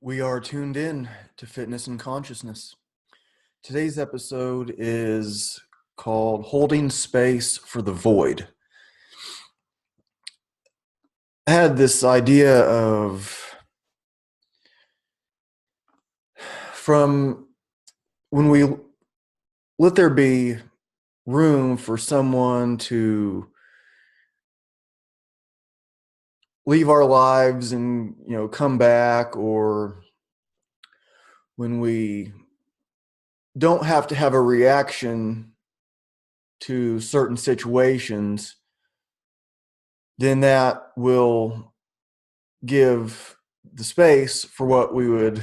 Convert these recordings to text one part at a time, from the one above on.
We are tuned in to Fitness and Consciousness. Today's episode is called Holding Space for the Void. I had this idea of from when we let there be room for someone to leave our lives and come back, or when we don't have to have a reaction to certain situations, then that will give the space for what we would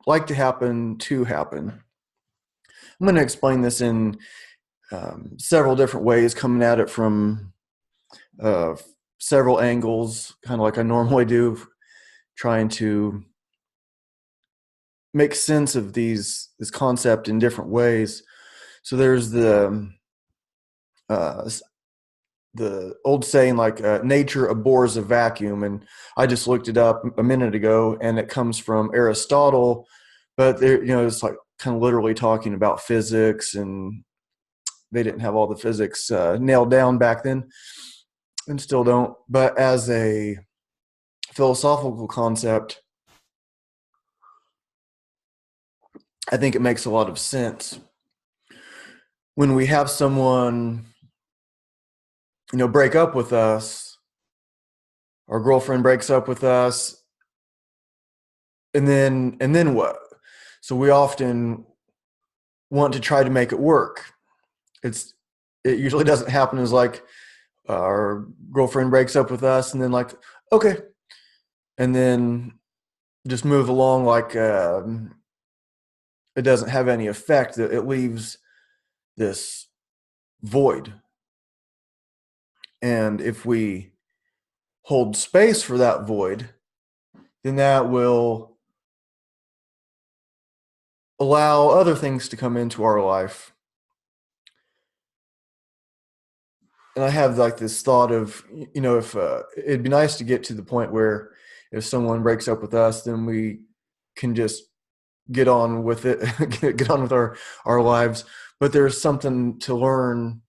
like to happen. I'm going to explain this in several different ways, coming at it from several angles, kind of like I normally do, trying to make sense of this concept in different ways. So there's the old saying, like, nature abhors a vacuum, and I just looked it up a minute ago, and it comes from Aristotle, but there, it's like kind of literally talking about physics, and they didn't have all the physics nailed down back then, and still don't. But as a philosophical concept, I think it makes a lot of sense. When we have someone, break up with us, our girlfriend breaks up with us, and then what? So we often want to try to make it work. It usually doesn't happen as like our girlfriend breaks up with us and then like, okay, and then just move along like it doesn't have any effect. It leaves this void. And if we hold space for that void, then that will allow other things to come into our life. And I have like this thought of, if it'd be nice to get to the point where if someone breaks up with us, then we can just get on with it, get on with our lives. But there's something to learn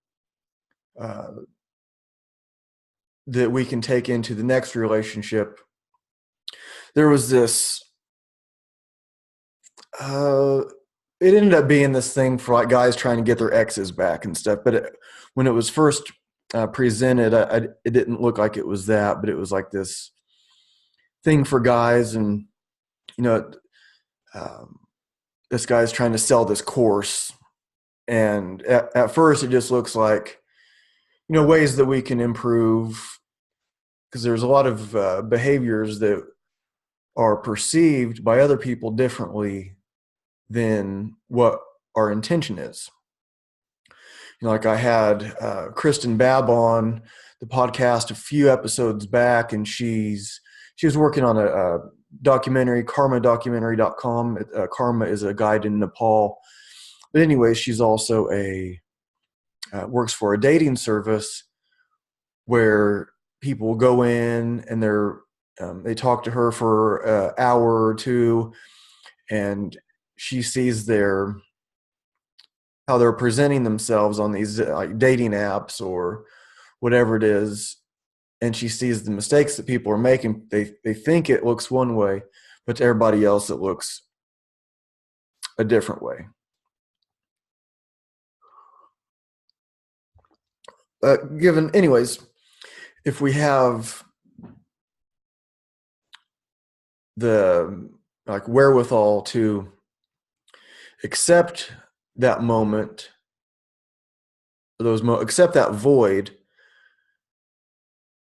that we can take into the next relationship. There was this, it ended up being this thing for like guys trying to get their exes back and stuff. But when it was first presented, it didn't look like it was that, but it was like this thing for guys. And, this guy's trying to sell this course. And at first it just looks like, ways that we can improve, because there's a lot of behaviors that are perceived by other people differently than what our intention is. Like I had Kristen Babb on the podcast a few episodes back, and she was working on a documentary, karmadocumentary.com. Karma is a guide in Nepal. But anyway, she's also works for a dating service where people will go in and they talk to her for an hour or two, and she sees how they're presenting themselves on these like dating apps or whatever it is, and she sees the mistakes that people are making. They think it looks one way, but to everybody else it looks a different way. Anyways, if we have the like wherewithal to accept that moment, accept that void,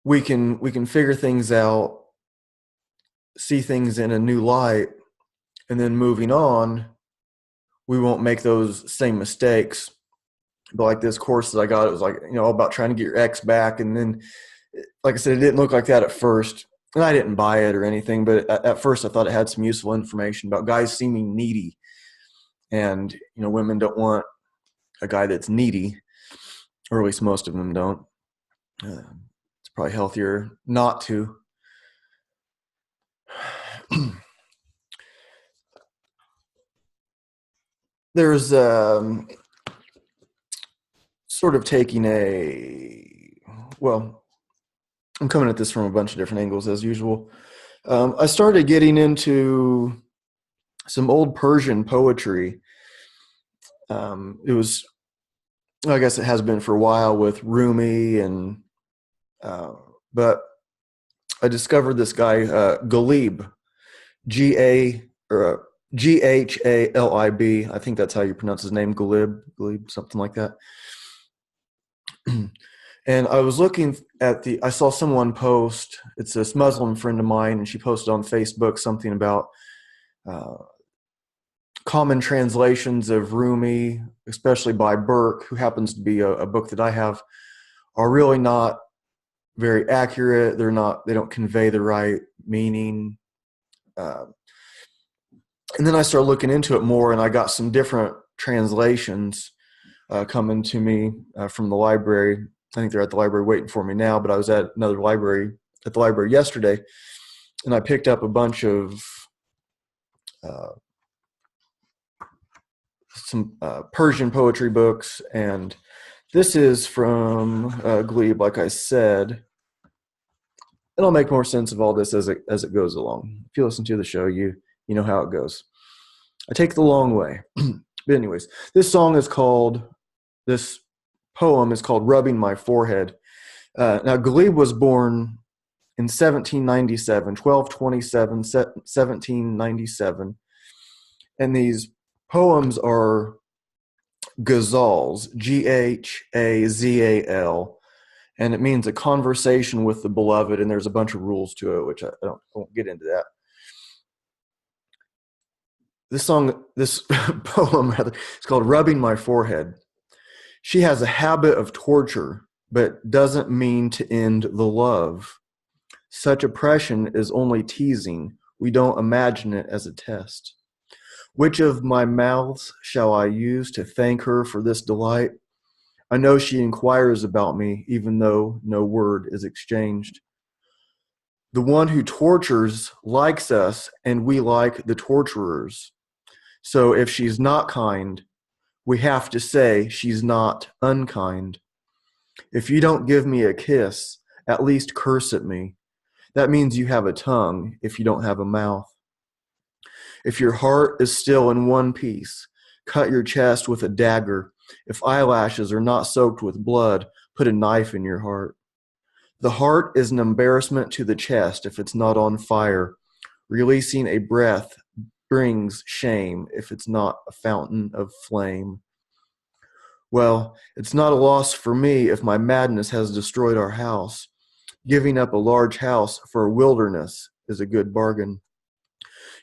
we can figure things out, see things in a new light, and then moving on, we won't make those same mistakes. But like this course that I got, it was like, all about trying to get your ex back. And then, like I said, it didn't look like that at first. And I didn't buy it or anything, but at first I thought it had some useful information about guys seeming needy. And, women don't want a guy that's needy, or at least most of them don't. It's probably healthier not to. there's sort of taking well, I'm coming at this from a bunch of different angles as usual. I started getting into some old Persian poetry. It was, I guess it has been for a while with Rumi, and uh, but I discovered this guy Ghalib, G or Ghalib. I think that's how you pronounce his name, Ghalib, something like that. And I was looking at I saw someone post, it's this Muslim friend of mine, and she posted on Facebook something about uh, common translations of Rumi, especially by Burke, who happens to be a book that I have, are really not very accurate. They don't convey the right meaning. Uh, and then I started looking into it more, and I got some different translations coming to me from the library. I think they're at the library waiting for me now, but I was at another library at the library yesterday, and I picked up a bunch of uh, some Persian poetry books, and this is from Glebe, like I said. It'll make more sense of all this as it goes along. If you listen to the show, you know how it goes. I take the long way. But anyways, this poem is called "Rubbing My Forehead." Now, Glebe was born in 1797, 12/27, 1797, and these poems are ghazals, Ghazal, and it means a conversation with the beloved, and there's a bunch of rules to it, which I won't get into that. This poem rather, it's called "Rubbing My Forehead." She has a habit of torture, but doesn't mean to end the love. Such oppression is only teasing. We don't imagine it as a test. Which of my mouths shall I use to thank her for this delight? I know she inquires about me, even though no word is exchanged. The one who tortures likes us, and we like the torturers. So if she's not kind, we have to say she's not unkind. If you don't give me a kiss, at least curse at me. That means you have a tongue if you don't have a mouth. If your heart is still in one piece, cut your chest with a dagger. If eyelashes are not soaked with blood, put a knife in your heart. The heart is an embarrassment to the chest if it's not on fire. Releasing a breath brings shame if it's not a fountain of flame. Well, it's not a loss for me if my madness has destroyed our house. Giving up a large house for a wilderness is a good bargain.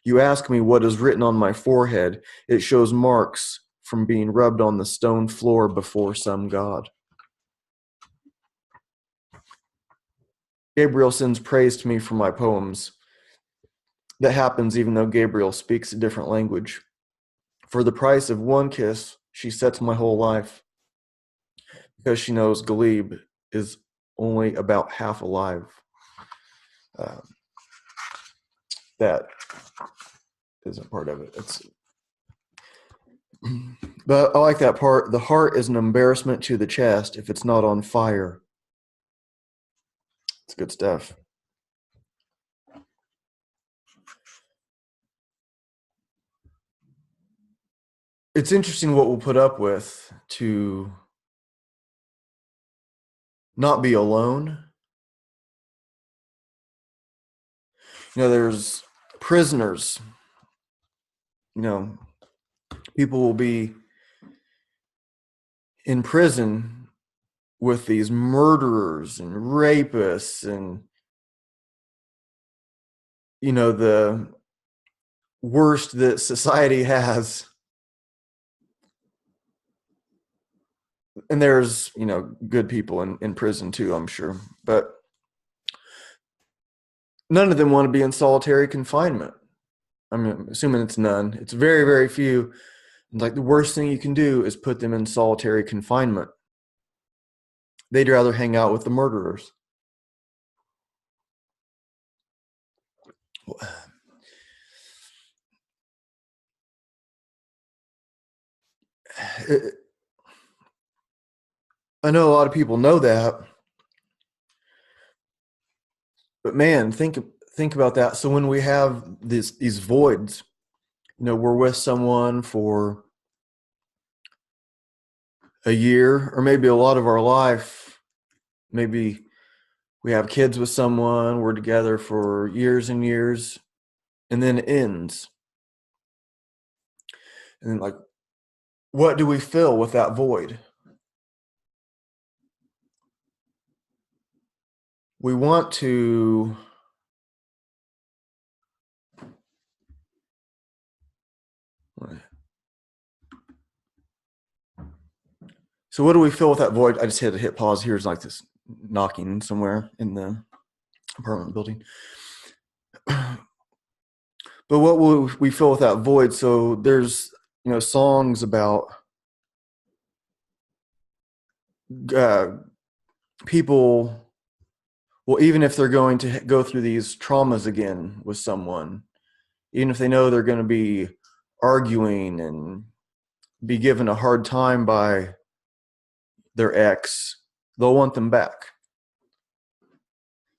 You ask me what is written on my forehead. It shows marks from being rubbed on the stone floor before some god. Gabriel sends praise to me for my poems. That happens even though Gabriel speaks a different language. For the price of one kiss, she sets my whole life because she knows Ghalib is only about half alive. Uh, that isn't part of it. But I like that part. The heart is an embarrassment to the chest if it's not on fire. It's good stuff. It's interesting what we'll put up with to not be alone. There's prisoners. You know, people will be in prison with these murderers and rapists and, the worst that society has. And there's, good people in prison too, I'm sure. But none of them want to be in solitary confinement. I'm assuming it's none. It's very, very few. Like the worst thing you can do is put them in solitary confinement. They'd rather hang out with the murderers. it, I know a lot of people know that, but man, think about that. So when we have these voids, we're with someone for a year or maybe a lot of our life. Maybe we have kids with someone, we're together for years and years, and then it ends. And then, like, what do we fill with that void? We want to so what do we fill with that void? I just had to hit pause. Here's like this knocking somewhere in the apartment building. But what will we fill with that void? So there's songs about uh, people. Well, even if they're going to go through these traumas again with someone, even if they know they're going to be arguing and be given a hard time by their ex, they'll want them back.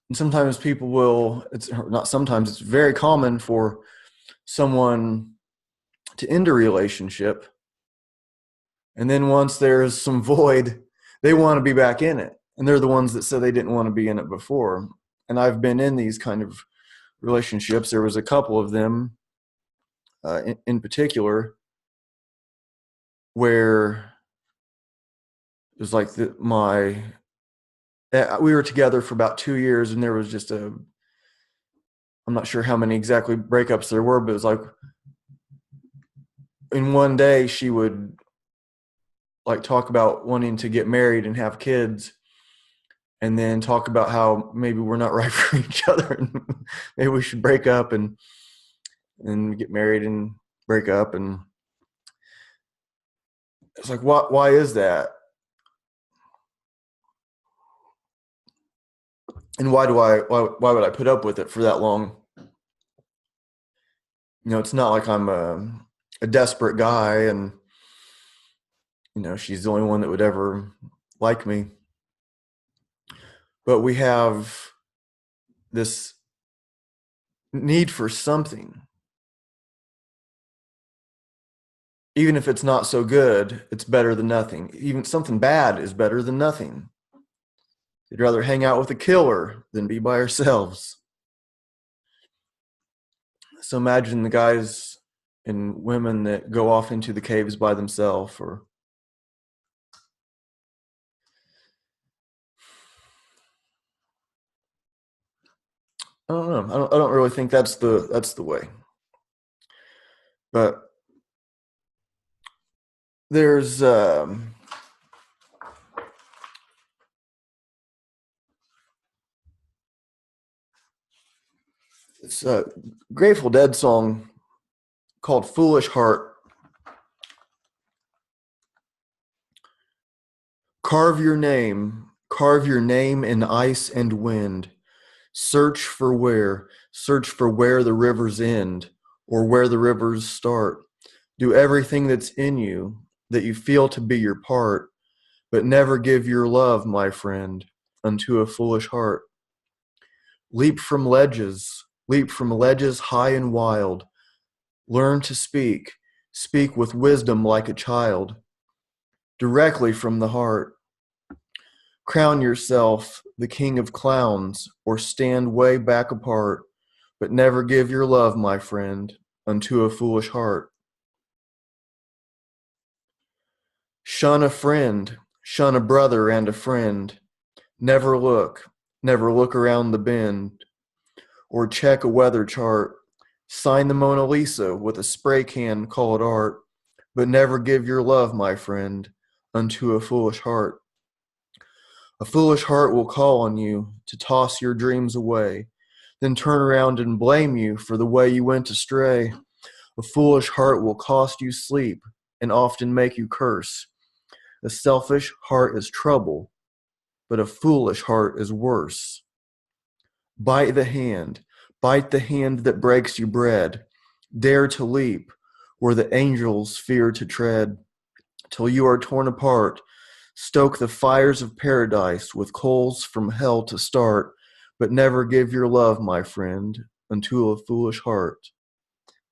And sometimes people will, it's not sometimes, it's very common for someone to end a relationship. And then once there's some void, they want to be back in it. And they're the ones that said they didn't want to be in it before. And I've been in these kind of relationships. There was a couple of them in particular where it was like we were together for about 2 years, and there was just I'm not sure how many exactly breakups there were, but it was like in one day she would like talk about wanting to get married and have kids, and then talk about how maybe we're not right for each other and maybe we should break up and get married and break up. And it's like, why is that? And why would I put up with it for that long? It's not like I'm a desperate guy and she's the only one that would ever like me. But we have this need for something. Even if it's not so good, it's better than nothing. Even something bad is better than nothing. We'd rather hang out with a killer than be by ourselves. So imagine the guys and women that go off into the caves by themselves, or I don't know. I don't really think that's the way. But there's it's a Grateful Dead song called "Foolish Heart." Carve your name in ice and wind. Search for where the rivers end or where the rivers start. Do everything that's in you that you feel to be your part, but never give your love, my friend, unto a foolish heart. Leap from ledges high and wild. Learn to speak with wisdom like a child, directly from the heart. Crown yourself the king of clowns, or stand way back apart, but never give your love, my friend, unto a foolish heart. Shun a friend, shun a brother and a friend. Never look around the bend, or check a weather chart. Sign the Mona Lisa with a spray can, call it art, but never give your love, my friend, unto a foolish heart. A foolish heart will call on you to toss your dreams away, then turn around and blame you for the way you went astray. A foolish heart will cost you sleep and often make you curse. A selfish heart is trouble, but a foolish heart is worse. Bite the hand that breaks you bread. Dare to leap where the angels fear to tread. till you are torn apart. Stoke the fires of paradise with coals from hell to start, but never give your love, my friend, unto a foolish heart.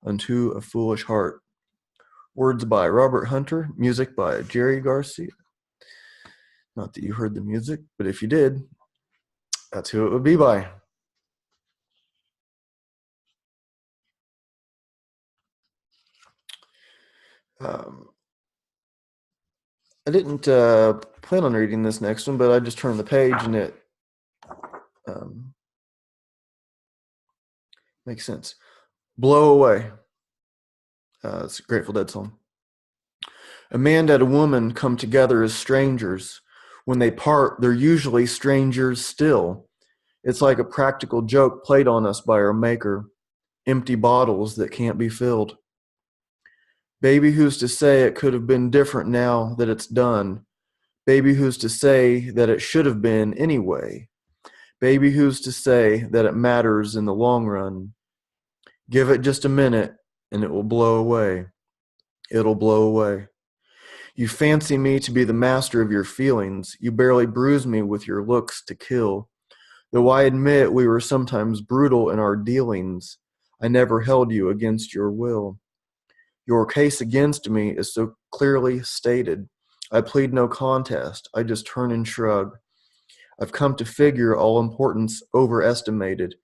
Unto a foolish heart. Words by Robert Hunter, music by Jerry Garcia. Not that you heard the music, but if you did, that's who it would be by. I didn't plan on reading this next one, but I just turned the page and it makes sense. Blow Away. It's a Grateful Dead song. A man and a woman come together as strangers. When they part, they're usually strangers still. It's like a practical joke played on us by our maker. Empty bottles that can't be filled. Baby, who's to say it could have been different now that it's done? Baby, who's to say that it should have been anyway? Baby, who's to say that it matters in the long run? Give it just a minute and it will blow away. It'll blow away. You fancy me to be the master of your feelings. You barely bruise me with your looks to kill. Though I admit we were sometimes brutal in our dealings, I never held you against your will. Your case against me is so clearly stated. I plead no contest. I just turn and shrug. I've come to figure all importance overestimated.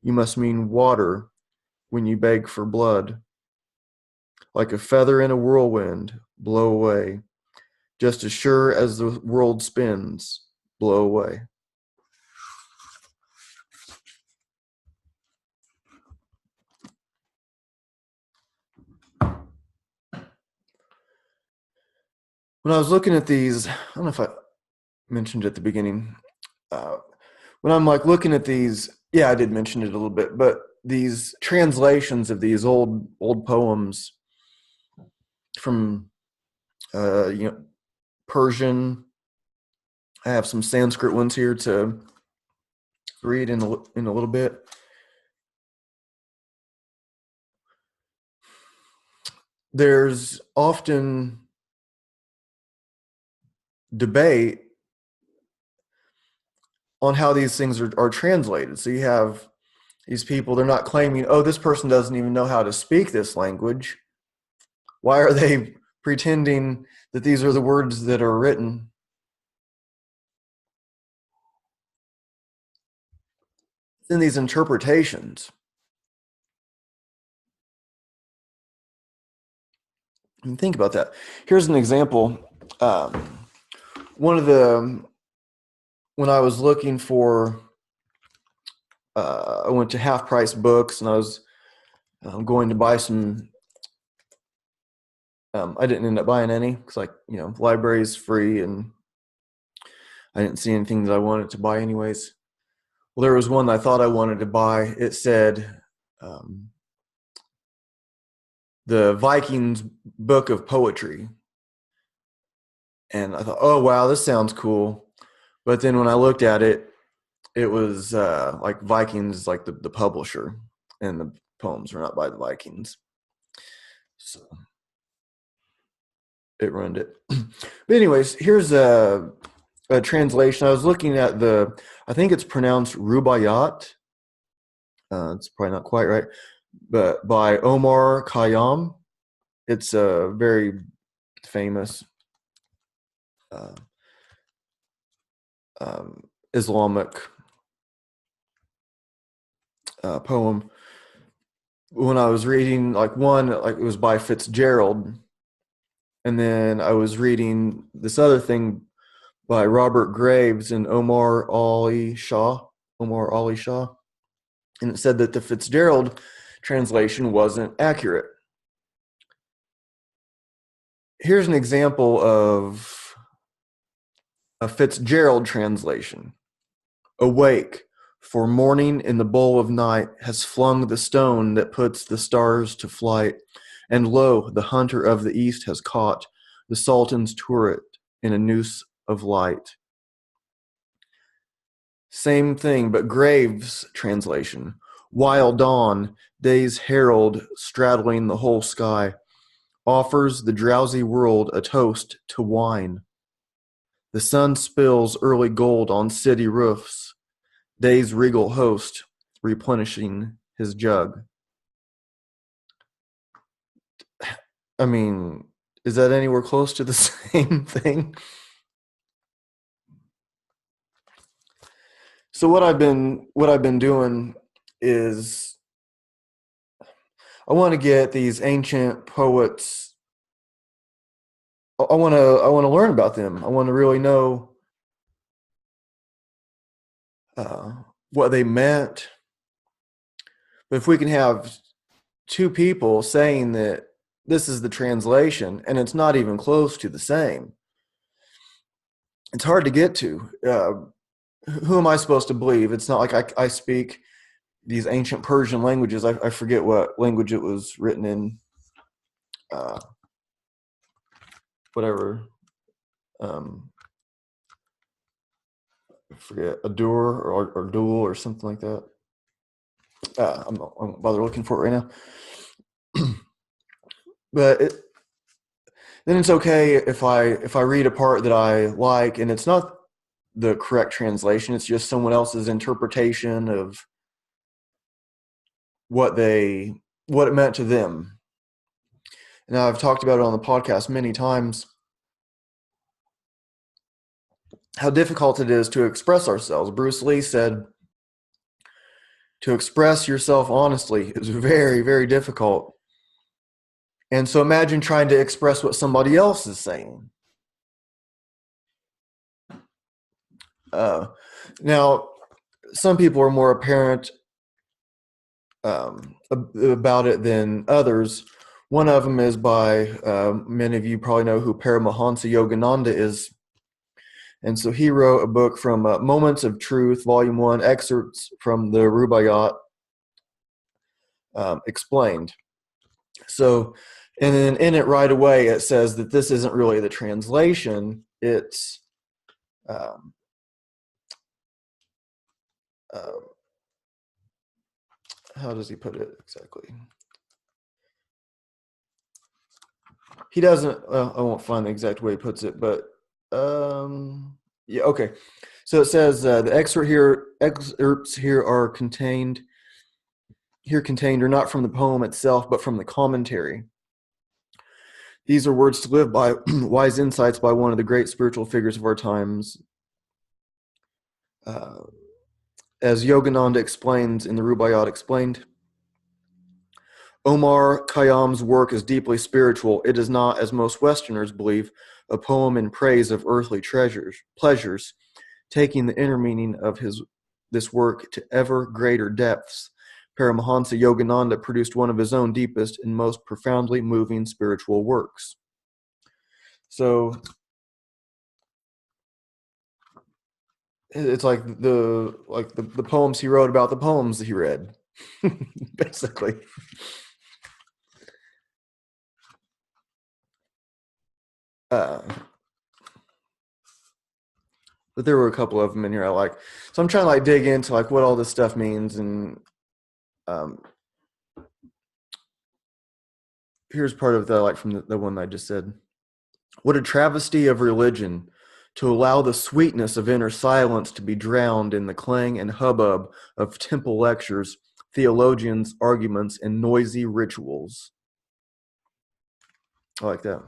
You must mean water when you beg for blood. Like a feather in a whirlwind, blow away. Just as sure as the world spins, blow away. When I was looking at these, I don't know if I mentioned it at the beginning. When I'm like looking at these, yeah, I did mention it a little bit, but these translations of these old poems from Persian. I have some Sanskrit ones here to read in a little bit. There's often debate on how these things are translated. So you have these people, they're not claiming, oh, this person doesn't even know how to speak this language. Why are they pretending that these are the words that are written? In these interpretations. And think about that. Here's an example. When I was looking for, I went to Half Price Books and I was going to buy some. I didn't end up buying any because, library's free and I didn't see anything that I wanted to buy anyways. Well, there was one that I thought I wanted to buy. It said the Vikings book of poetry. And I thought, oh, wow, this sounds cool. But then when I looked at it, it was like Vikings, like the publisher, and the poems were not by the Vikings. So it ruined it. But anyways, here's a translation. I was looking at I think it's pronounced Rubaiyat. It's probably not quite right, but by Omar Khayyam. It's a very famous Islamic poem. When I was reading it was by Fitzgerald, and then I was reading this other thing by Robert Graves and Omar Ali Shah, and it said that the Fitzgerald translation wasn't accurate. Here's an example of a Fitzgerald translation. Awake, for morning in the bowl of night has flung the stone that puts the stars to flight, and lo, the hunter of the east has caught the Sultan's turret in a noose of light. Same thing, but Graves' translation. Wild dawn, day's herald straddling the whole sky. offers the drowsy world a toast to wine. The sun spills early gold on city roofs, day's regal host replenishing his jug. I mean, is that anywhere close to the same thing? So what I've been doing is I want to get these ancient poets. I want to learn about them. I want to really know uh, what they meant. But if we can have two people saying that this is the translation and it's not even close to the same, it's hard to get to. Who am I supposed to believe? It's not like I speak these ancient Persian languages. I forget what language it was written in. Uh, whatever. Um, I forget, Adur or Dual or something like that. I'm not bother looking for it right now. But then it's okay if I read a part that I like and it's not the correct translation. It's just someone else's interpretation of what it meant to them. And I've talked about it on the podcast many times how difficult it is to express ourselves. Bruce Lee said to express yourself honestly is very, very difficult. And so imagine trying to express what somebody else is saying. Uh, Now, some people are more apparent about it than others. One of them is by many of you probably know who Paramahansa Yogananda is. And so he wrote a book from Moments of Truth, Volume 1, excerpts from the Rubaiyat explained. So, and then in it right away, it says that this isn't really the translation. It's um, uh, how does he put it exactly? He doesn't, I won't find the exact way he puts it, but yeah, okay. So it says the excerpts here contained are not from the poem itself, but from the commentary. These are words to live by, wise insights by one of the great spiritual figures of our times. As Yogananda explains in the Rubaiyat explained, Omar Khayyam's work is deeply spiritual. It is not, as most Westerners believe, a poem in praise of earthly pleasures, taking the inner meaning of this work to ever greater depths. Paramahansa Yogananda produced one of his own deepest and most profoundly moving spiritual works. So it's like the poems he wrote about the poems that he read, basically. But there were a couple of them in here I like. So I'm trying to like dig into like what all this stuff means. And um, here's part of the like from the one I just said. What a travesty of religion to allow the sweetness of inner silence to be drowned in the clang and hubbub of temple lectures, theologians, arguments, and noisy rituals. I like that.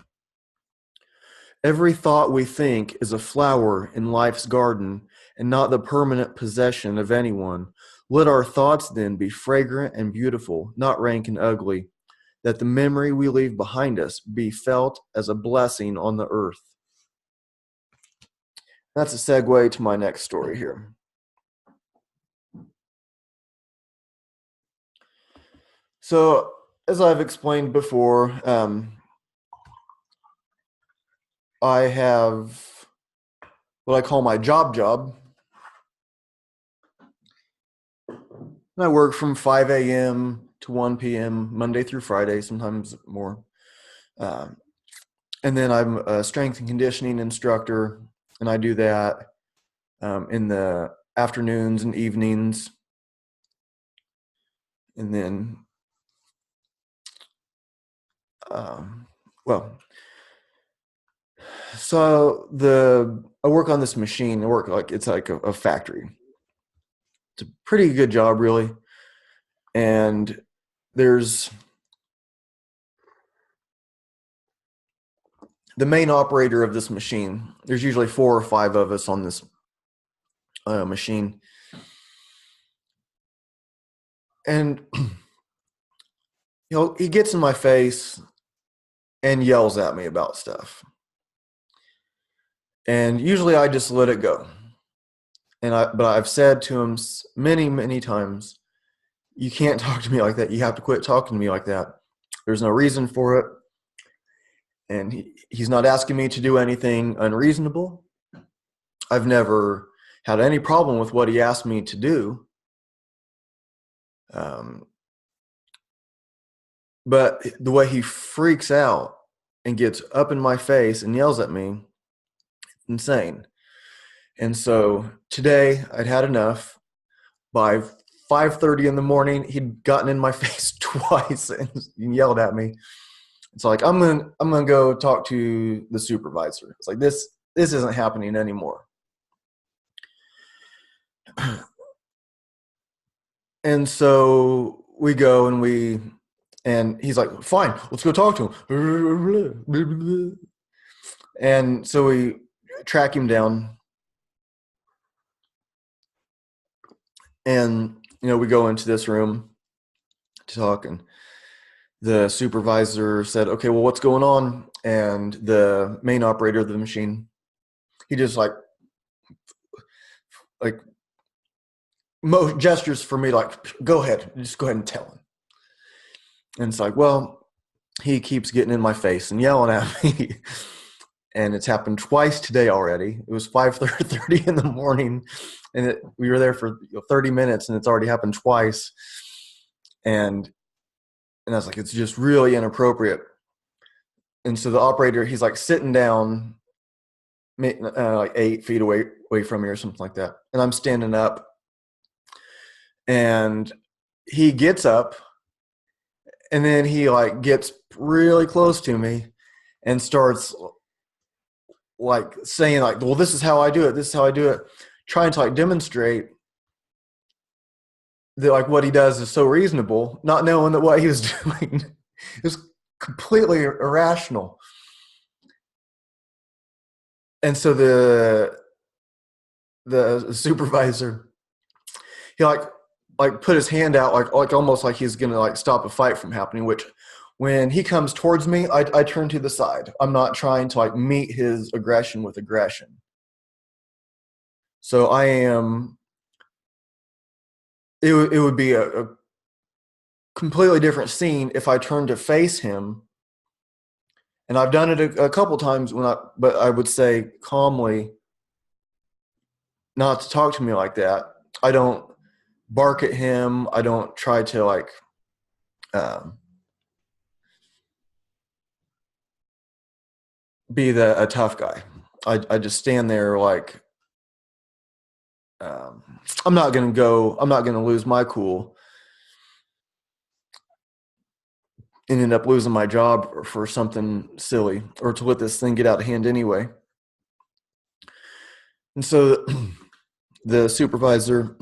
Every thought we think is a flower in life's garden and not the permanent possession of anyone. Let our thoughts then be fragrant and beautiful, not rank and ugly, that the memory we leave behind us be felt as a blessing on the earth. That's a segue to my next story here. So, as I've explained before, I have what I call my job. I work from 5 a.m. to 1 p.m. Monday through Friday, sometimes more. And then I'm a strength and conditioning instructor, and I do that in the afternoons and evenings. And then Well, I work on this machine. I work like it's like a factory. It's a pretty good job, really. And there's the main operator of this machine. There's usually 4 or 5 of us on this machine, and he gets in my face and yells at me about stuff. And usually I just let it go. But I've said to him many, many times, you can't talk to me like that. You have to quit talking to me like that. There's no reason for it. And he's not asking me to do anything unreasonable. I've never had any problem with what he asked me to do. Um, but the way he freaks out and gets up in my face and yells at me, insane. And so today I'd had enough. By 5:30 in the morning, he'd gotten in my face twice and yelled at me. It's like I'm gonna go talk to the supervisor. It's like this isn't happening anymore. And so we go and he's like, fine, let's go talk to him. And so we track him down, and we go into this room to talk, and the supervisor said, okay, well, what's going on? And the main operator of the machine, he just like gestures for me, like, go ahead, just go ahead and tell him. And it's like, well, he keeps getting in my face and yelling at me. And it's happened twice today already. It was 5:30 in the morning, and we were there for 30 minutes, and it's already happened twice. And I was like, it's just really inappropriate. And so the operator, he's like sitting down, like 8 feet away from me or something like that. And I'm standing up, and he gets up, and then he like gets really close to me and starts like saying like, well, this is how I do it. This is how I do it. Trying to like demonstrate that like what he does is so reasonable, not knowing that what he was doing is completely irrational. And so the supervisor, he like put his hand out like almost like he's gonna like stop a fight from happening, which when he comes towards me, I turn to the side. I'm not trying to like meet his aggression with aggression. So I am. It would be a completely different scene if I turned to face him. And I've done it a couple times but I would say calmly, not to talk to me like that. I don't bark at him. I don't try to like um, be a tough guy. I just stand there like um, I'm not gonna lose my cool and end up losing my job for something silly or to let this thing get out of hand anyway. And so the supervisor,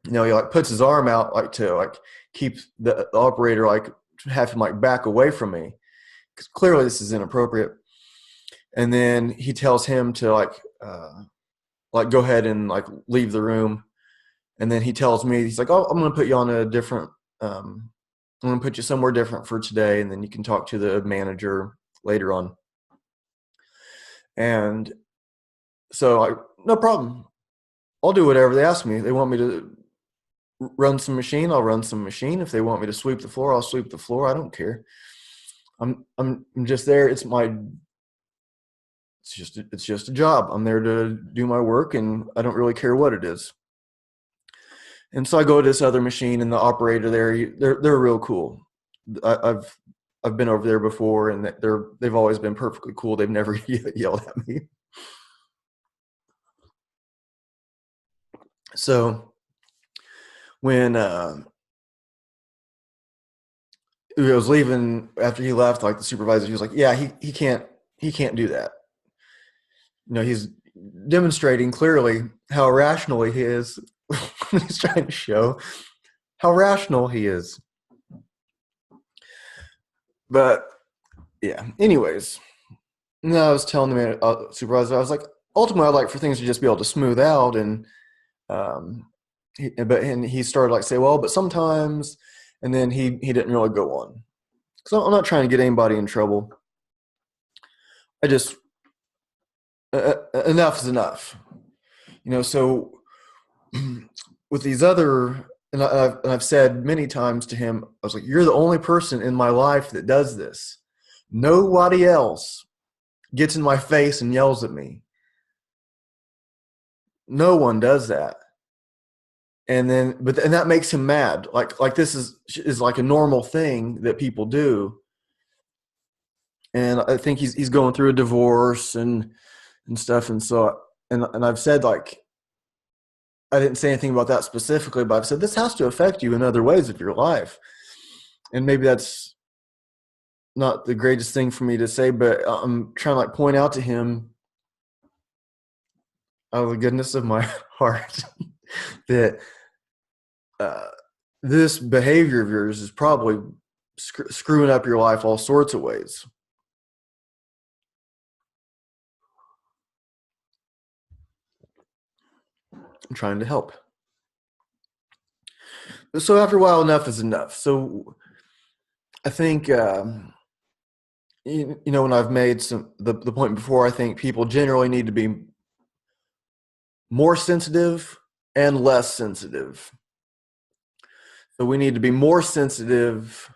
he like puts his arm out like to like keep the operator like have him like back away from me because clearly this is inappropriate. And then he tells him to like go ahead and like leave the room. And then he tells me, he's like, oh, I'm going to put you on a different I'm going to put you somewhere different for today, and then you can talk to the manager later on. And so no problem, I'll do whatever they ask me. They want me to run some machine, I'll run some machine. If they want me to sweep the floor, I'll sweep the floor. I don't care. I'm just there. It's just a job. I'm there to do my work, and I don't really care what it is. And so I go to this other machine, and the operator there, they're real cool. I've been over there before, and they've always been perfectly cool. They've never yelled at me. So when I was leaving after he left, like the supervisor, he was like, yeah, he can't do that. He's demonstrating clearly how irrational he is. He's trying to show how rational he is. But yeah, anyways, no, I was telling the supervisor, I was like, ultimately, I'd like for things to just be able to smooth out. And and he started like say, well, but sometimes, and then he didn't really go on. So I'm not trying to get anybody in trouble. I just enough is enough. So with these other, and I've said many times to him, I was like, you're the only person in my life that does this. Nobody else gets in my face and yells at me. No one does that. And that makes him mad. Like this is like a normal thing that people do. And I think he's going through a divorce and stuff. And so, and I've said, like, I didn't say anything about that specifically, but I've said this has to affect you in other ways of your life. And maybe that's not the greatest thing for me to say, but I'm trying to like point out to him out of the goodness of my heart that this behavior of yours is probably screwing up your life all sorts of ways. I'm trying to help. So after a while, enough is enough. So I think, when I've made the point before, I think people generally need to be more sensitive and less sensitive. So we need to be more sensitive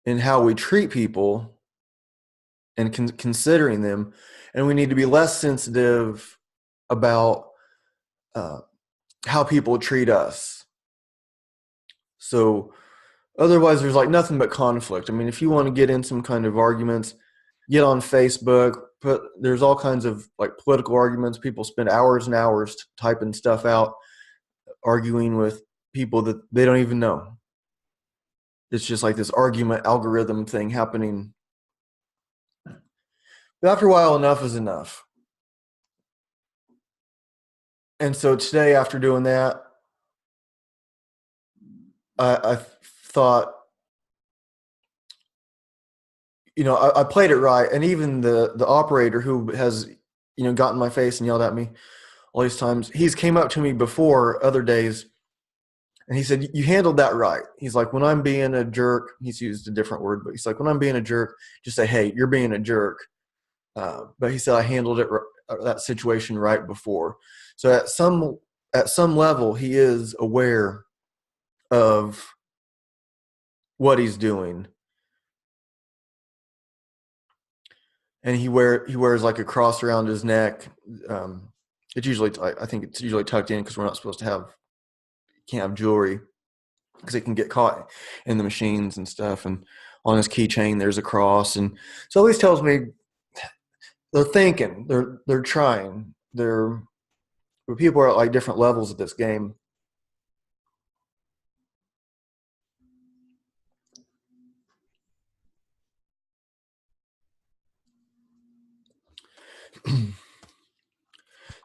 in how we treat people and considering them, and we need to be less sensitive about how people treat us. So otherwise, there's like nothing but conflict. I mean, if you want to get in some kind of arguments, get on Facebook. There's all kinds of like political arguments. People spend hours and hours typing stuff out, arguing with people that they don't even know. It's just like this argument algorithm thing happening. But after a while, enough is enough. And so today, after doing that, I thought, I played it right. And even the operator who has, gotten in my face and yelled at me all these times, he's came up to me before other days, and he said, you handled that right. He's like, when I'm being a jerk, he's used a different word, but he's like, when I'm being a jerk, just say, hey, you're being a jerk. But he said, I handled that situation right before. So at some level, he is aware of what he's doing. And he wears like a cross around his neck. It's usually, I think it's usually tucked in because we're not supposed to can't have jewelry because it can get caught in the machines and stuff. And on his keychain, there's a cross. And so at least tells me they're thinking, they're trying, people are at like different levels of this game.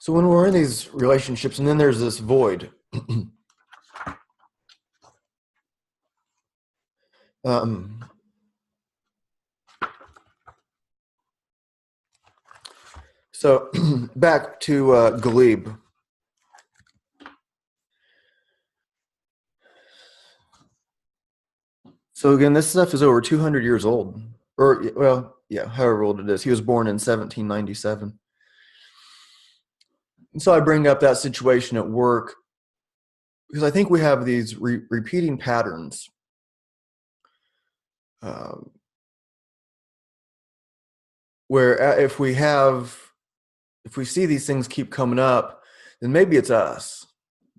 So when we're in these relationships, and then there's this void. So back to Glebe. So again, this stuff is over 200 years old, or well, yeah, however old it is. He was born in 1797. And so I bring up that situation at work because I think we have these repeating patterns. Where if we see these things keep coming up, then maybe it's us.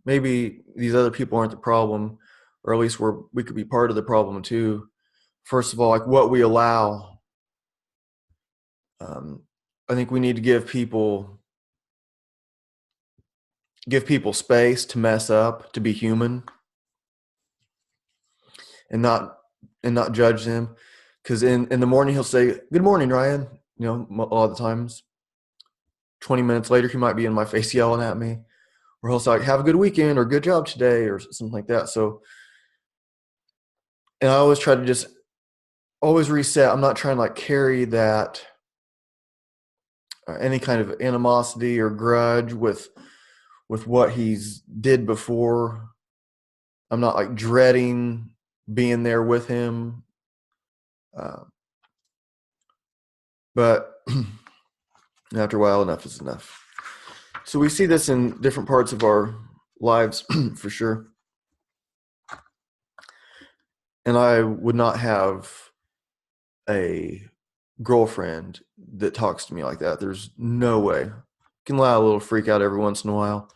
Maybe these other people aren't the problem, or at least we could be part of the problem too. First of all, like what we allow. I think we need to give people space to mess up, to be human, and not and not judge him. Because in the morning he'll say, "Good morning, Ryan." A lot of the times, 20 minutes later, he might be in my face yelling at me, or he'll say, like, "Have a good weekend," or "Good job today," or something like that. So, and I always try to just always reset. I'm not trying to like carry that any kind of animosity or grudge with what he's did before. I'm not like dreading being there with him. But after a while, enough is enough. So we see this in different parts of our lives for sure. And I would not have a girlfriend that talks to me like that. There's no way. I can allow a little freak out every once in a while.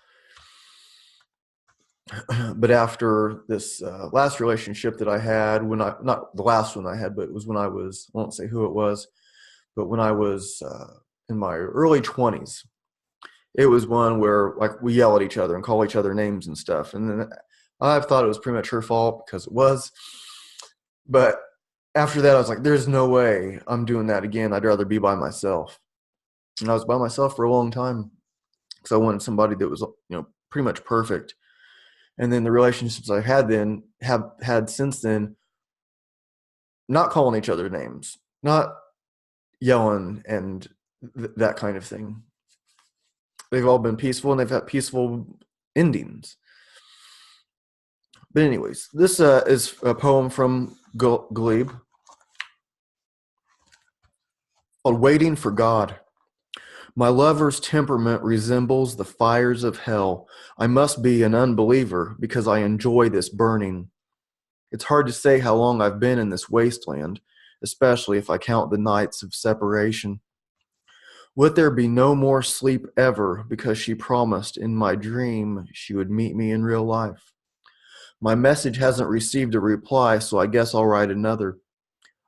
But after this last relationship that I had, not the last one I had, but it was when I won't say who it was, but when I was in my early 20s, it was one where like we yell at each other and call each other names and stuff. And then I've thought it was pretty much her fault because it was. But after that, I was like, there's no way I'm doing that again. I'd rather be by myself. And I was by myself for a long time because I wanted somebody that was, pretty much perfect. And then the relationships I have had since then, not calling each other names, not yelling and that kind of thing. They've all been peaceful and they've had peaceful endings. But anyways, this is a poem from Glebe called "Waiting for God." My lover's temperament resembles the fires of hell. I must be an unbeliever because I enjoy this burning. It's hard to say how long I've been in this wasteland, especially if I count the nights of separation. Would there be no more sleep ever because she promised in my dream she would meet me in real life? My message hasn't received a reply, so I guess I'll write another.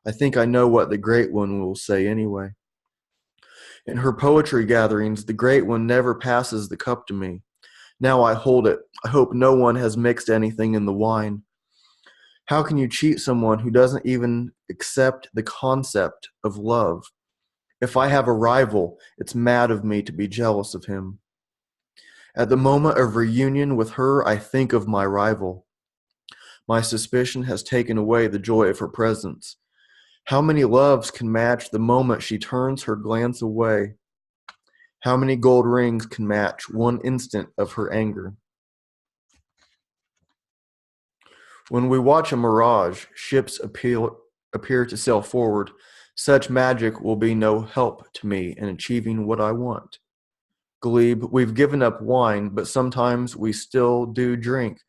I think I know what the Great One will say anyway. In her poetry gatherings, the Great One never passes the cup to me. Now I hold it. I hope no one has mixed anything in the wine. How can you cheat someone who doesn't even accept the concept of love? If I have a rival, it's mad of me to be jealous of him. At the moment of reunion with her, I think of my rival. My suspicion has taken away the joy of her presence. How many loves can match the moment she turns her glance away? How many gold rings can match one instant of her anger? When we watch a mirage, ships appear to sail forward. Such magic will be no help to me in achieving what I want. Glebe, we've given up wine, but sometimes we still do drink,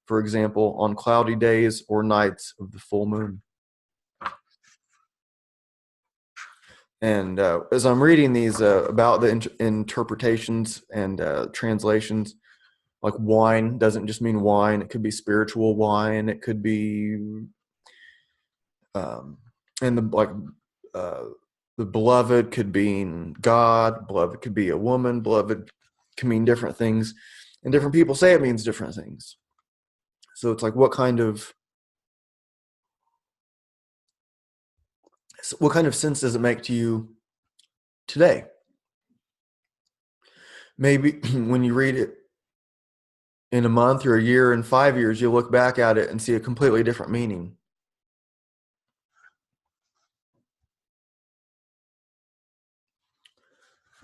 for example, on cloudy days or nights of the full moon. And as I'm reading these about the interpretations and translations, like wine doesn't just mean wine. It could be spiritual wine. It could be, and the beloved could mean God. Beloved could be a woman. Beloved can mean different things, and different people say it means different things. So it's like, what kind of sense does it make to you today? Maybe when you read it in a month or a year and 5 years, you'll look back at it and see a completely different meaning.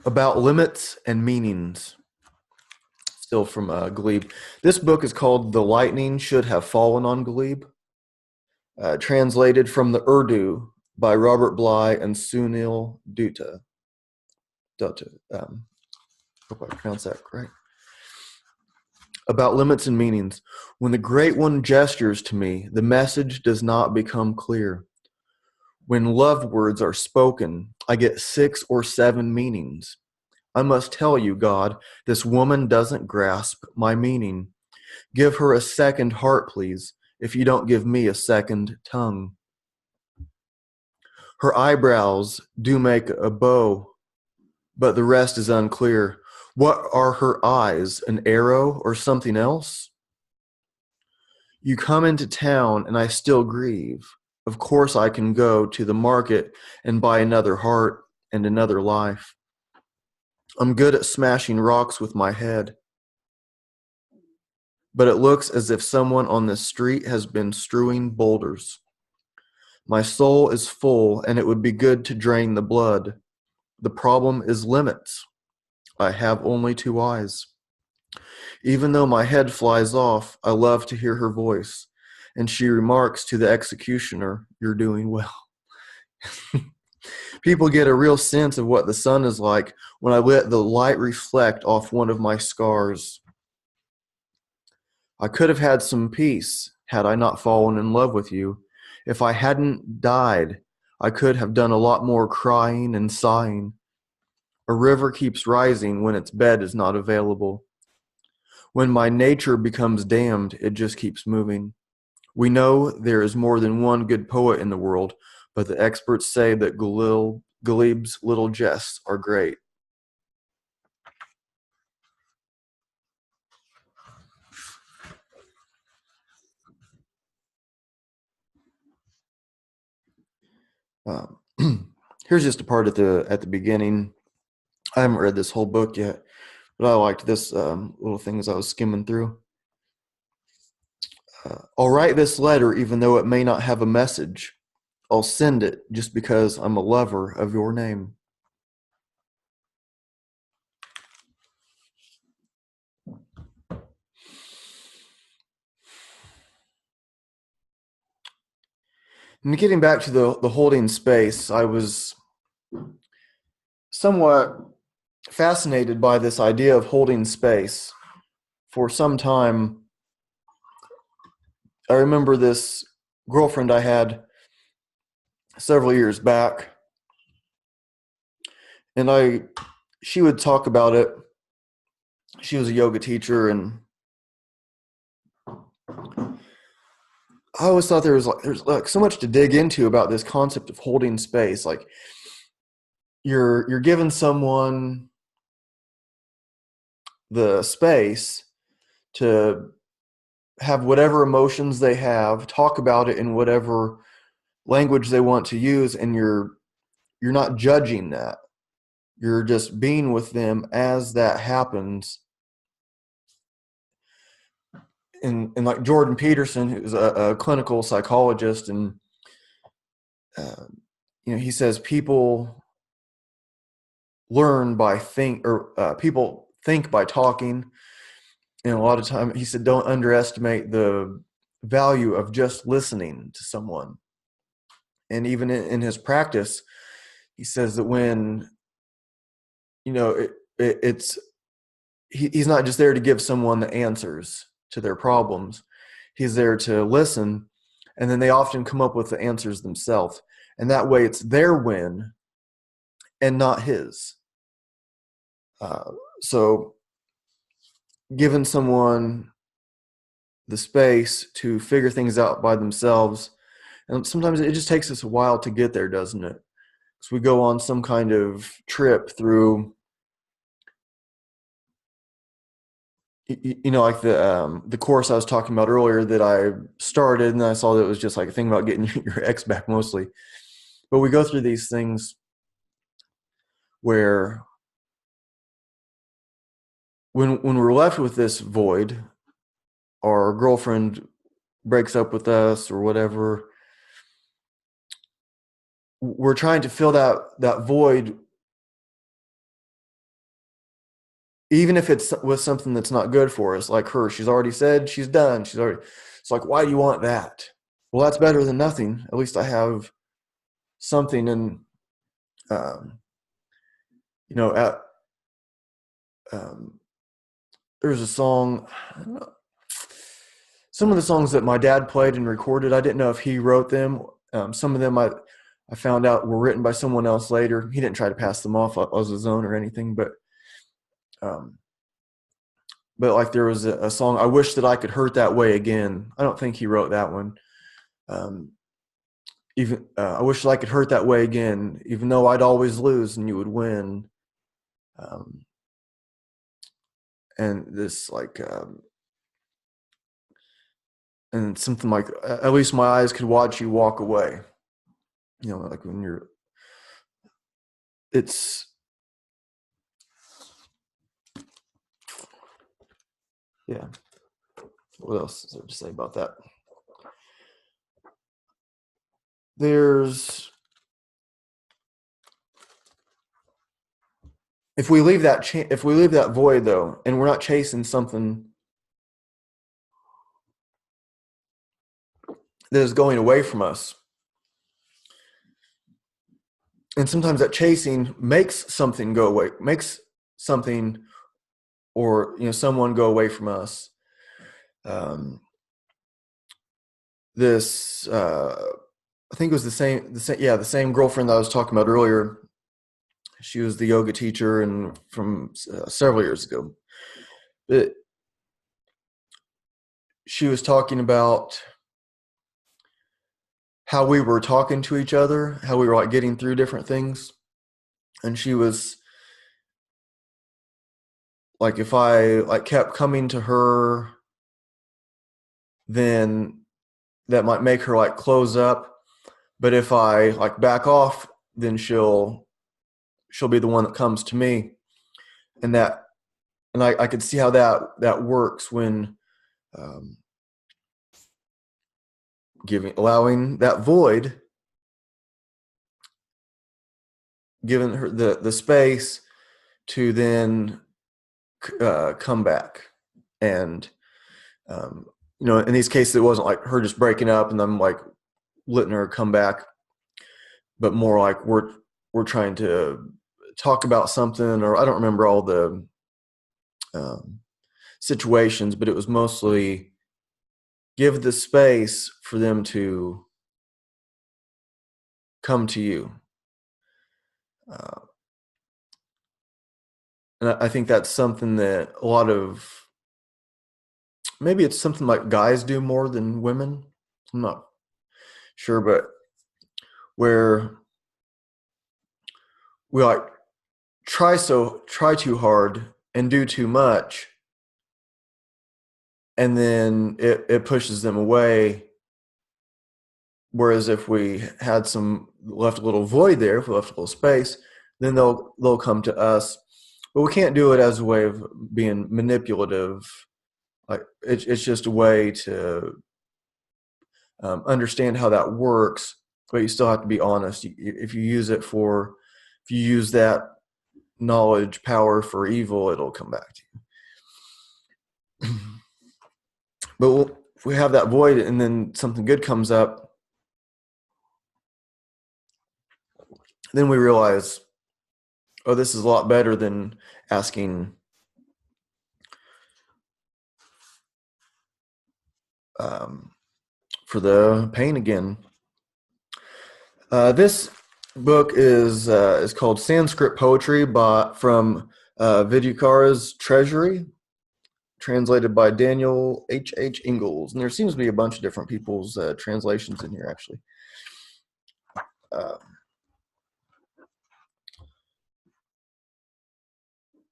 About limits and meanings, still from Glebe. This book is called "The Lightning Should Have Fallen on Glebe," translated from the Urdu by Robert Bly and Sunil Dutta. Hope I pronounced that correct. About limits and meanings. When the Great One gestures to me, the message does not become clear. When love words are spoken, I get 6 or 7 meanings. I must tell you, God, this woman doesn't grasp my meaning. Give her a second heart, please, if you don't give me a second tongue. Her eyebrows do make a bow, but the rest is unclear. What are her eyes, an arrow or something else? You come into town and I still grieve. Of course I can go to the market and buy another heart and another life. I'm good at smashing rocks with my head, but it looks as if someone on this street has been strewing boulders. My soul is full, and it would be good to drain the blood. The problem is limits. I have only two eyes. Even though my head flies off, I love to hear her voice, and she remarks to the executioner, "You're doing well." People get a real sense of what the sun is like when I let the light reflect off one of my scars. I could have had some peace had I not fallen in love with you. If I hadn't died, I could have done a lot more crying and sighing. A river keeps rising when its bed is not available. When my nature becomes damned, it just keeps moving. We know there is more than one good poet in the world, but the experts say that Ghalib's little jests are great. Um, Here's just a part at the beginning. I haven't read this whole book yet, but I liked this little thing as I was skimming through. I'll write this letter even though it may not have a message. I'll send it just because I'm a lover of your name. And getting back to the holding space, I was somewhat fascinated by this idea of holding space. For some time, I remember this girlfriend I had several years back, and she would talk about it. She was a yoga teacher, and I always thought there's like so much to dig into about this concept of holding space. Like you're giving someone the space to have whatever emotions they have, talk about it in whatever language they want to use, and you're not judging that. You're just being with them as that happens. And like Jordan Peterson, who's a clinical psychologist, and uh, he says people learn by people think by talking, and a lot of time he said don't underestimate the value of just listening to someone. And even in his practice, he says that when it's he's not just there to give someone the answers to their problems. He's there to listen, and then they often come up with the answers themselves. And that way it's their win and not his. So giving someone the space to figure things out by themselves, and sometimes it just takes us a while to get there, doesn't it? Because we go on some kind of trip through, like the course I was talking about earlier that I started, and I saw that it was just like a thing about getting your ex back mostly. But we go through these things where when we're left with this void, our girlfriend breaks up with us or whatever, we're trying to fill that void, even if it's with something that's not good for us. Like her, she's already said she's done. It's like, why do you want that? Well, that's better than nothing. At least I have something. And um, at there's a song, I don't know, some of the songs that my dad played and recorded, I didn't know if he wrote them. Some of them I found out were written by someone else later. He didn't try to pass them off as his own or anything, um, but like there was a song, "I Wish That I Could Hurt That Way Again." I don't think he wrote that one. Um, even I wish that I could hurt that way again, even though I'd always lose and you would win. Um, and this like and something like, at least my eyes could watch you walk away. Like when it's, yeah. What else is there to say about that? If we leave that void though, and we're not chasing something that is going away from us, and sometimes that chasing makes something go away, makes something or someone go away from us. This I think it was the same girlfriend that I was talking about earlier. She was the yoga teacher and from several years ago. But she was talking about how we were talking to each other, how we were like getting through different things. And she was like, if I like kept coming to her, then that might make her like close up. But if I like back off, then she'll be the one that comes to me. And I could see how that works when allowing that void, giving her the space to then come back. And in these cases, it wasn't like her just breaking up and then like letting her come back, but more like we're trying to talk about something, or I don't remember all the situations, but it was mostly give the space for them to come to you. And I think that's something that a lot of, maybe it's something like guys do more than women. I'm not sure, but where we like try too hard and do too much, and then it pushes them away. Whereas if we had left a little void there, if we left a little space, then they'll come to us. But we can't do it as a way of being manipulative. Like it's just a way to understand how that works, but you still have to be honest. If you use that knowledge, power for evil, it'll come back to you. But if we have that void and then something good comes up, then we realize, oh, this is a lot better than asking for the pain again. This book is called Sanskrit Poetry from Vidyakara's Treasury, translated by Daniel H. Ingalls. And there seems to be a bunch of different people's translations in here, actually.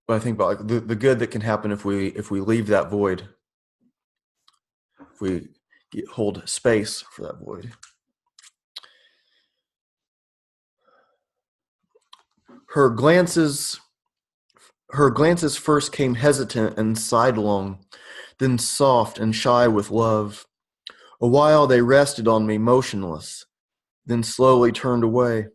But I think about like the good that can happen if we leave that void, if we hold space for that void. Her glances first came hesitant and sidelong, then soft and shy with love. A while they rested on me motionless, then slowly turned away.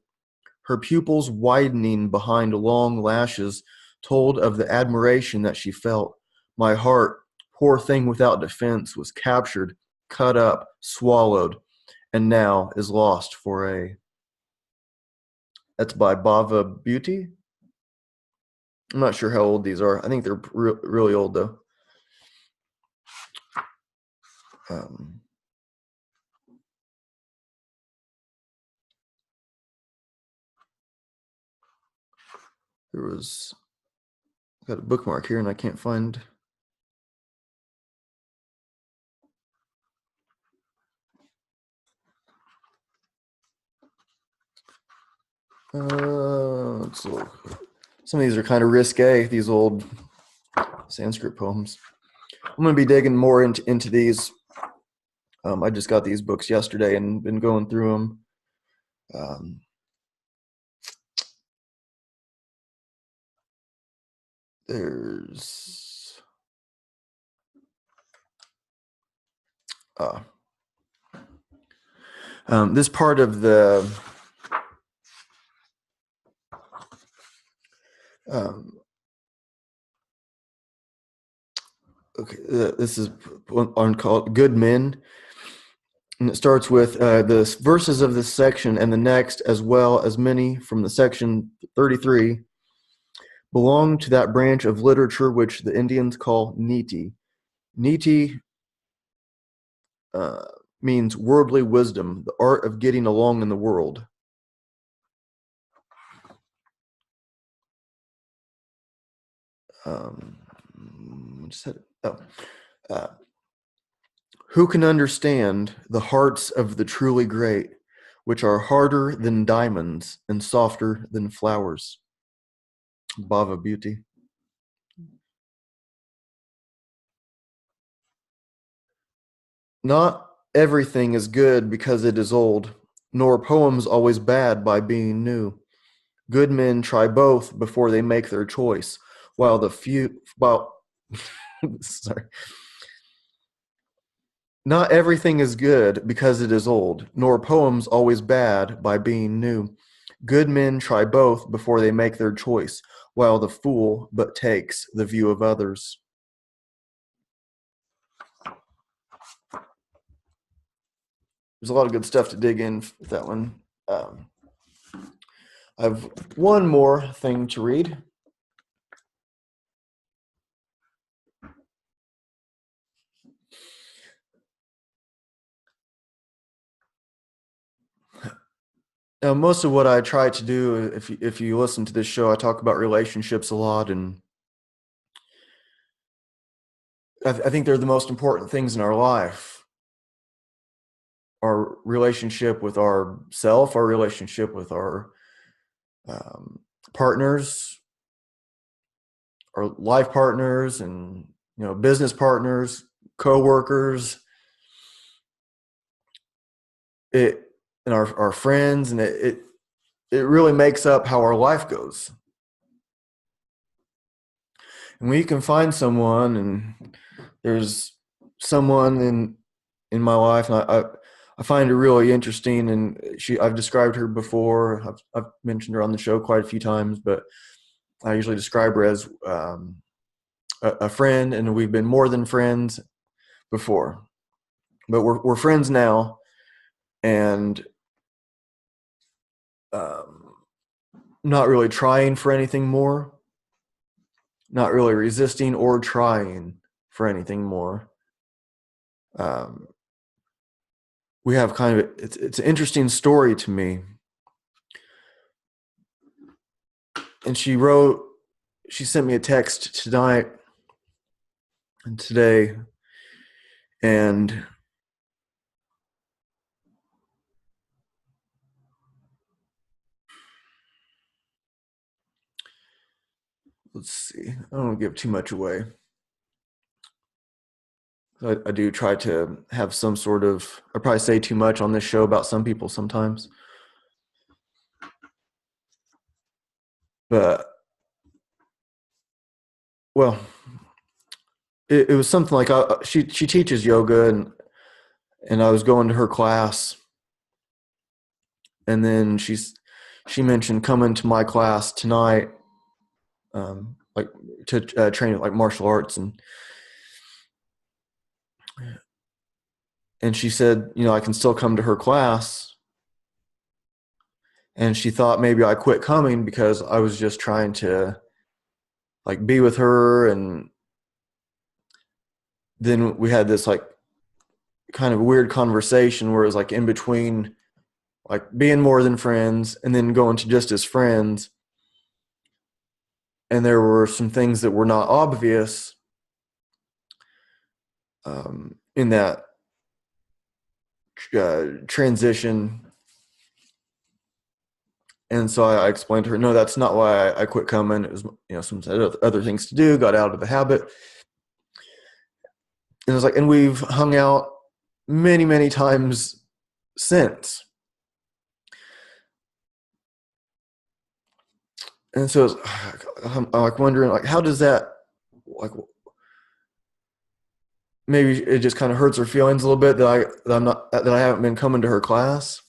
Her pupils widening behind long lashes told of the admiration that she felt. My heart, poor thing without defense, was captured, cut up, swallowed, and now is lost for a... That's by Bhava Beauty. I'm not sure how old these are. I think they're really old, though. Got a bookmark here and I can't find. Let's look. Some of these are kind of risque, these old Sanskrit poems. I'm going to be digging more into these I just got these books yesterday and been going through them. Um, there's uh, this part of the um, okay. This is one called "Good Men," and it starts with the verses of this section and the next, as well as many from the section 33, belong to that branch of literature which the Indians call niti. Niti uh, means worldly wisdom, the art of getting along in the world. Um, oh, uh, who can understand the hearts of the truly great, which are harder than diamonds and softer than flowers? Bhava Beauty. Not everything is good because it is old, nor poems always bad by being new. Good men try both before they make their choice, while the few, well, sorry. Not everything is good because it is old, nor poems always bad by being new. Good men try both before they make their choice, while the fool but takes the view of others. There's a lot of good stuff to dig in with that one. I have one more thing to read. Now, most of what I try to do, if you listen to this show, I talk about relationships a lot, and I think they're the most important things in our life. Our relationship with ourself, our relationship with our partners, our life partners, and business partners, co-workers, it and our friends, and it really makes up how our life goes. And when you can find someone, and there's someone in my life, and I find her really interesting, and I've described her before. I've mentioned her on the show quite a few times, but I usually describe her as a friend, and we've been more than friends before, but we're friends now, and not really trying for anything more, not really resisting or trying for anything more. We have kind of it's an interesting story to me. And she sent me a text tonight and today, and let's see, I don't want to give too much away. I do try to have some sort of, I probably say too much on this show about some people sometimes, but well, it was something like she teaches yoga, and I was going to her class, and then she mentioned coming to my class tonight, like to train like martial arts, and she said, I can still come to her class. And she thought maybe I quit coming because I was just trying to like be with her. And then we had this like kind of weird conversation where it was like in between like being more than friends and then going to just as friends. And there were some things that were not obvious in that transition. And so I explained to her, no, that's not why I quit coming. It was, some other things to do, got out of the habit. And I was like, and we've hung out many, many times since. And so I'm like wondering, like, how does that, like, maybe it just kind of hurts her feelings a little bit that I haven't been coming to her class.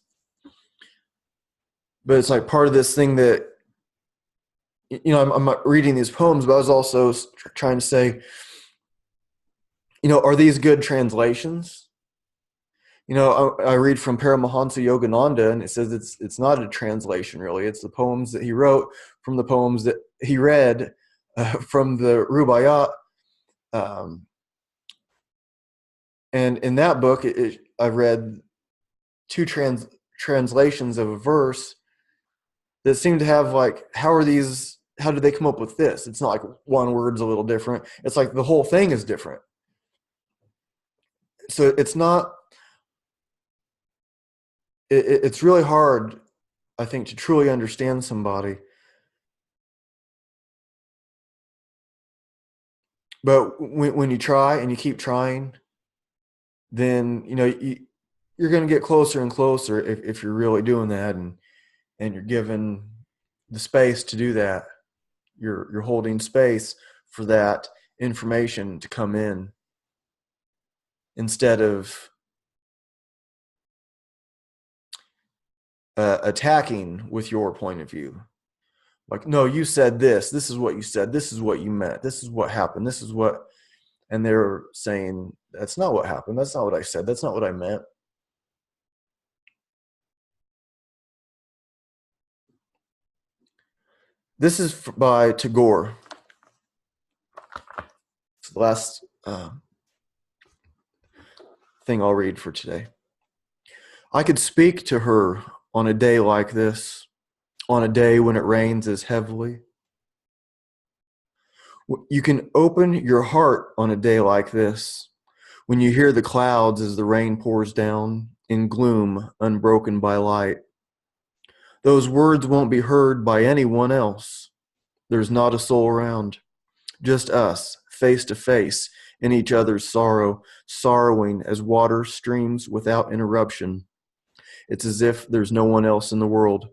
But it's like part of this thing that, I'm reading these poems, but I was also trying to say, are these good translations? I read from Paramahansa Yogananda, and it says it's not a translation really. It's the poems that he wrote from the poems that he read from the Rubaiyat. Um, and in that book, I read two translations of a verse that seem to have like, how did they come up with this? It's not like one word's a little different. It's like the whole thing is different. So it's really hard, I think, to truly understand somebody. But when you try and you keep trying, then you're going to get closer and closer if you're really doing that, and you're given the space to do that. You're holding space for that information to come in instead of attacking with your point of view. Like, no, you said this. This is what you said. This is what you meant. This is what happened. This is what, and they're saying, that's not what happened. That's not what I said. That's not what I meant. This is by Tagore. It's the last thing I'll read for today. I could speak to her on a day like this, on a day when it rains as heavily. You can open your heart on a day like this, when you hear the clouds as the rain pours down, in gloom unbroken by light. Those words won't be heard by anyone else. There's not a soul around, just us, face to face, in each other's sorrow, sorrowing as water streams without interruption. It's as if there's no one else in the world.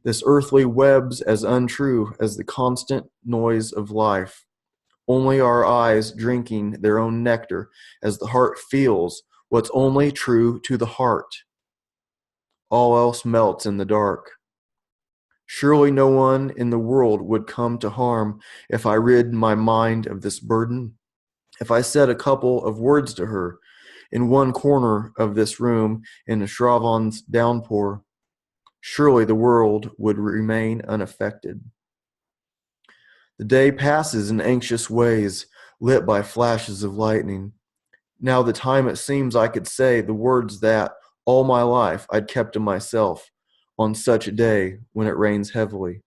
This earthly web's as untrue as the constant noise of life. Only our eyes drinking their own nectar as the heart feels what's only true to the heart. All else melts in the dark. Surely no one in the world would come to harm if I rid my mind of this burden. If I said a couple of words to her in one corner of this room in a Shravan's downpour, surely the world would remain unaffected. The day passes in anxious ways, lit by flashes of lightning. Now the time it seems I could say the words that, all my life, I'd kept to myself on such a day when it rains heavily.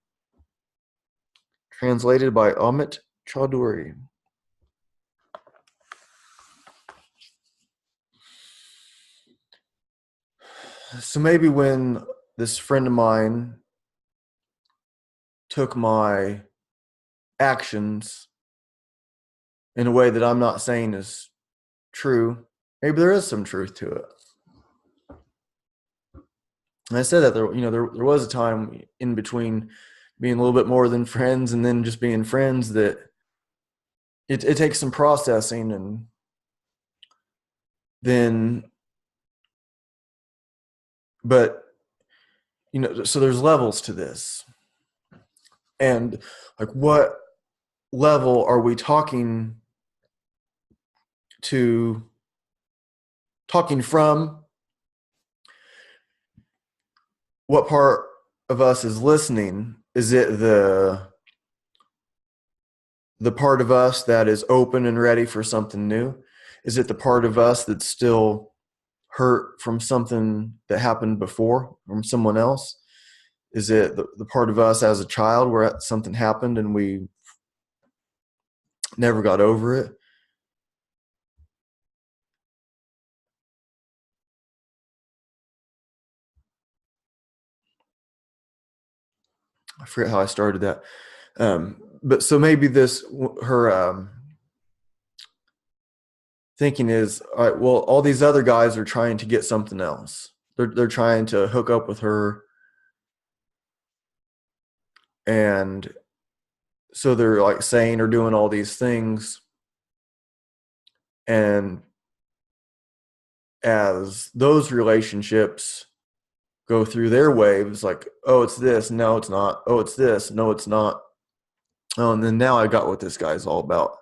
Translated by Amit Chaudhuri. So maybe when this friend of mine took my actions in a way that I'm not saying is true, maybe there is some truth to it. And I said that there was a time in between being a little bit more than friends and then just being friends that it takes some processing, and then, but so there's levels to this, and like, what level are we talking from? What part of us is listening? Is it the part of us that is open and ready for something new? Is it the part of us that's still hurt from something that happened before from someone else? Is it the part of us as a child where something happened and we never got over it? I forget how I started that. But so maybe her thinking is, all right, well, all these other guys are trying to get something else. They're trying to hook up with her, and so they're like saying or doing all these things. And as those relationships go through their waves, like, oh, it's this, no, it's not. Oh, it's this, no, it's not. Oh, and then now I got what this guy's all about.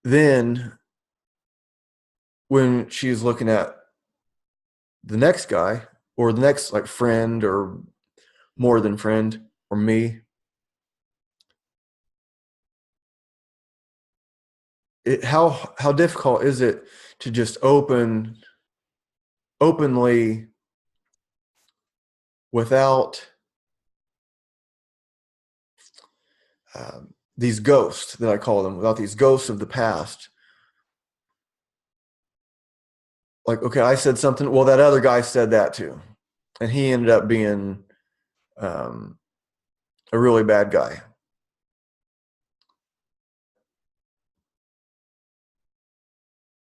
Then when she's looking at the next guy or the next like friend or more than friend or me, how difficult is it to just openly without these ghosts that I call them, without these ghosts of the past. Like, okay, I said something. Well, that other guy said that too, and he ended up being um, a really bad guy.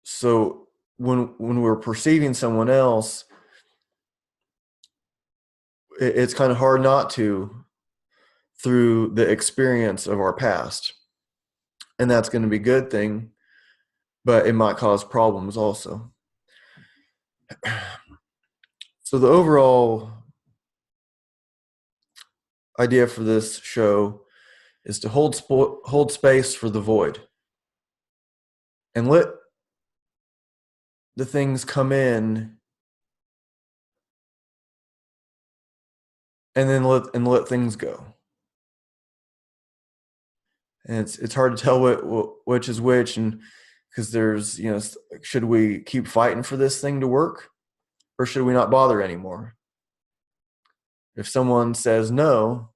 So when we're perceiving someone else, it's kind of hard not to through the experience of our past, and that's going to be a good thing, but it might cause problems also. So the overall idea for this show is to hold space for the void and let the things come in, and then let things go. And it's hard to tell which is which, and because there's, you know, should we keep fighting for this thing to work, or should we not bother anymore? If someone says no,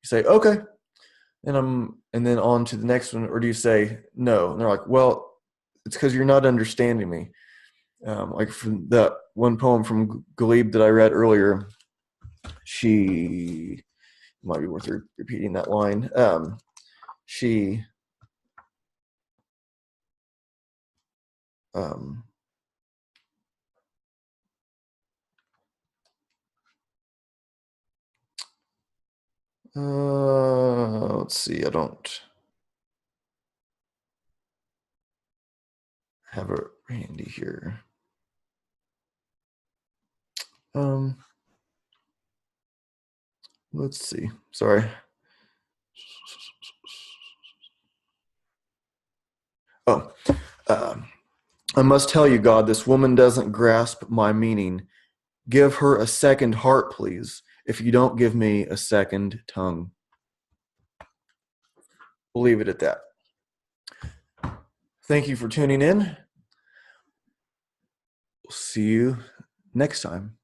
you say okay, and then on to the next one, or do you say no? And they're like, well, it's because you're not understanding me. Like from that one poem from Galib that I read earlier, she might be worth repeating that line. She um, let's see, I don't have it handy here. Um, let's see. Sorry. Oh, I must tell you, God, this woman doesn't grasp my meaning. Give her a second heart, please, if you don't give me a second tongue. We'll leave it at that. Thank you for tuning in. We'll see you next time.